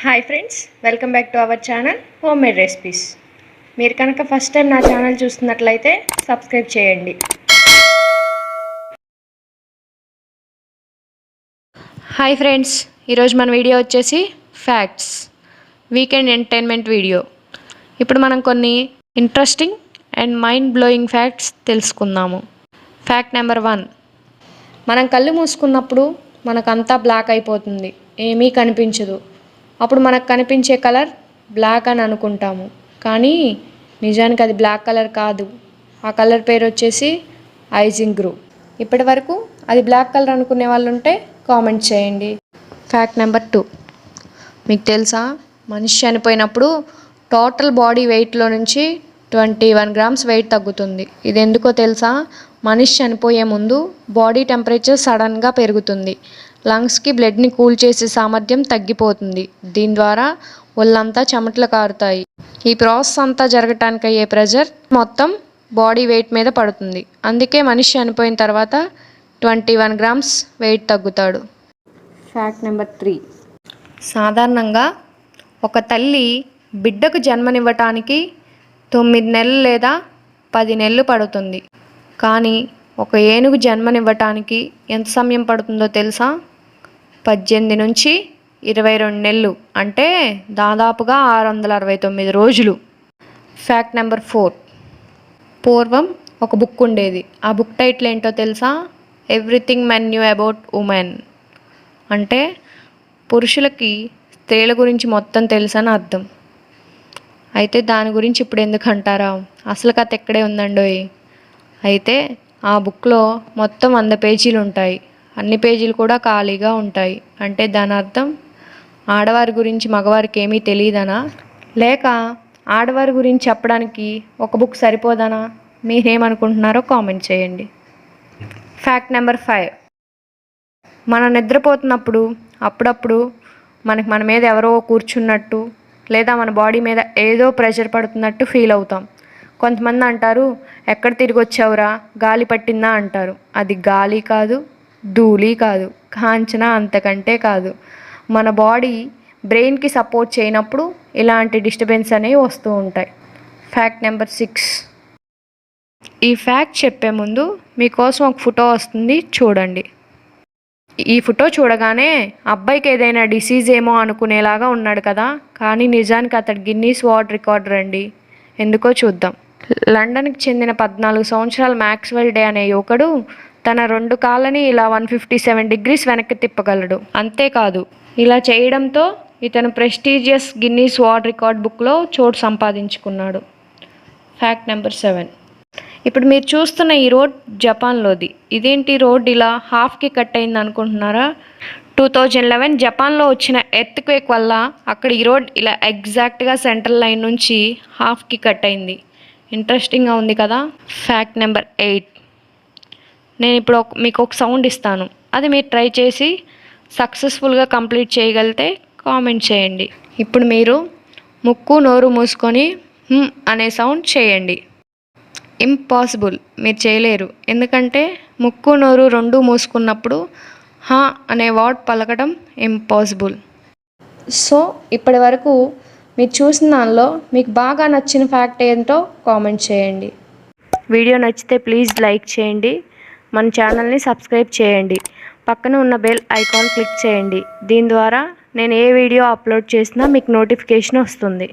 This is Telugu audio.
Hi friends, welcome back to our channel home made recipes. మీరు కనుక ఫస్ట్ టైం నా ఛానల్ చూస్తున్నట్లయితే సబ్స్క్రైబ్ చేయండి. హాయ్ ఫ్రెండ్స్, ఈరోజు మన వీడియో వచ్చేసి ఫ్యాక్ట్స్ వీకెండ్ ఎంటర్టైన్మెంట్ వీడియో. ఇప్పుడు మనం కొన్ని interesting and mind blowing facts తెలుసుకుందాము. Fact number 1. మనం కళ్ళు మూసుకున్నప్పుడు మనకంతా బ్లాక్ అయిపోతుంది, ఏమీ కనిపించదు. అప్పుడు మనకు కనిపించే కలర్ బ్లాక్ అని అనుకుంటాము, కానీ నిజానికి అది బ్లాక్ కలర్ కాదు. ఆ కలర్ పేరు వచ్చేసి ఐజింగ్ గ్రూ. ఇప్పటి వరకు అది బ్లాక్ కలర్ అనుకునే వాళ్ళు ఉంటే కామెంట్ చేయండి. Fact number 2. మీకు తెలుసా, మనిషి చనిపోయినప్పుడు టోటల్ బాడీ వెయిట్లో నుంచి 21 గ్రామ్స్ వెయిట్ తగ్గుతుంది. ఇది ఎందుకో తెలుసా? మనిషి చనిపోయే ముందు బాడీ టెంపరేచర్ సడన్గా పెరుగుతుంది. లంగ్స్కి బ్లడ్ని కూల్ చేసే సామర్థ్యం తగ్గిపోతుంది. దీని ద్వారా ఒళ్ళంతా చెమటలు కారుతాయి. ఈ ప్రాసెస్ అంతా జరగటానికి అయ్యే ప్రెషర్ మొత్తం బాడీ వెయిట్ మీద పడుతుంది. అందుకే మనిషి చనిపోయిన తర్వాత 21 గ్రామ్స్ వెయిట్ తగ్గుతాడు. Fact number 3. సాధారణంగా ఒక తల్లి బిడ్డకు జన్మనివ్వటానికి 9 నెలలు లేదా 10 నెలలు పడుతుంది. కానీ ఒక ఏనుగు జన్మనివ్వటానికి ఎంత సమయం పడుతుందో తెలుసా? 18 నుంచి 22 నెలలు, అంటే దాదాపుగా 669 రోజులు. Fact number 4. పూర్వం ఒక బుక్ ఉండేది. ఆ బుక్ టైటిల్ ఏంటో తెలుసా? Everything men knew about women. అంటే పురుషులకి స్త్రీల గురించి మొత్తం తెలుసని అర్థం. అయితే దాని గురించి ఇప్పుడు ఎందుకు అంటారా? అసలు కథ ఎక్కడే ఉందండోయ్. అయితే ఆ బుక్లో మొత్తం 100 పేజీలు ఉంటాయి. అన్ని పేజీలు కూడా ఖాళీగా ఉంటాయి. అంటే దాని అర్థం ఆడవారి గురించి మగవారికి ఏమీ తెలియదనా, లేక ఆడవారి గురించి చెప్పడానికి ఒక బుక్ సరిపోదనా? మీరేమనుకుంటున్నారో కామెంట్ చేయండి. Fact number 5. మనం నిద్రపోతున్నప్పుడు అప్పుడప్పుడు మన మీద ఎవరో కూర్చున్నట్టు, లేదా మన బాడీ మీద ఏదో ప్రెషర్ పడుతున్నట్టు ఫీల్ అవుతాం. కొంతమంది అంటారు, ఎక్కడ తిరిగి వచ్చావురా, గాలి పట్టిందా అంటారు. అది గాలి కాదు, ధూళి కాదు, కాంచన అంతకంటే కాదు. మన బాడీ బ్రెయిన్కి సపోర్ట్ చేయనప్పుడు ఇలాంటి డిస్టర్బెన్స్ అనేవి వస్తూ ఉంటాయి. Fact number 6. ఈ ఫ్యాక్ట్ చెప్పే ముందు మీకోసం ఒక ఫోటో వస్తుంది, చూడండి. ఈ ఫోటో చూడగానే అబ్బాయికి ఏదైనా డిసీజ్ ఏమో అనుకునేలాగా ఉన్నాడు కదా, కానీ నిజానికి అతడు గిన్నీస్ వరల్డ్ రికార్డర్ అండి. ఎందుకో చూద్దాం. లండన్కి చెందిన 14 సంవత్సరాల మ్యాక్స్వెల్ డే అనే యువకుడు తన 2 కాళ్ళని ఇలా 157 డిగ్రీస్ వెనక్కి తిప్పగలడు. అంతేకాదు, ఇలా చేయడంతో ఇతను ప్రెస్టీజియస్ గిన్నీస్ వరల్డ్ రికార్డ్ బుక్లో చోటు సంపాదించుకున్నాడు. Fact number 7. ఇప్పుడు మీరు చూస్తున్న ఈ రోడ్ జపాన్లోది. ఇదేంటి రోడ్ ఇలా హాఫ్కి కట్ అయింది అనుకుంటున్నారా? 2011 జపాన్లో వచ్చిన ఎర్త్క్వేక్ వల్ల అక్కడ ఈ రోడ్ ఇలా ఎగ్జాక్ట్గా సెంట్రల్ లైన్ నుంచి హాఫ్కి కట్ అయింది. ఇంట్రెస్టింగ్గా ఉంది కదా. Fact number 8. నేను ఇప్పుడు మీకు ఒక సౌండ్ ఇస్తాను, అది మీరు ట్రై చేసి సక్సెస్ఫుల్గా కంప్లీట్ చేయగలిగితే కామెంట్ చేయండి. ఇప్పుడు మీరు ముక్కు నోరు మూసుకొని అనే సౌండ్ చేయండి. ఇంపాసిబుల్, మీరు చేయలేరు. ఎందుకంటే ముక్కు నోరు రెండు మూసుకున్నప్పుడు హా అనే వర్డ్ పలకడం ఇంపాసిబుల్. సో ఇప్పటి వరకు మీరు చూసిన దానిలో మీకు బాగా నచ్చిన ఫ్యాక్ట్ ఏంటో కామెంట్ చేయండి. వీడియో నచ్చితే ప్లీజ్ లైక్ చేయండి. మన ఛానల్ని సబ్స్క్రైబ్ చేయండి. పక్కన ఉన్న బెల్ ఐకాన్ క్లిక్ చేయండి. దీని ద్వారా నేను ఏ వీడియో అప్లోడ్ చేసినా మీకు నోటిఫికేషన్ వస్తుంది.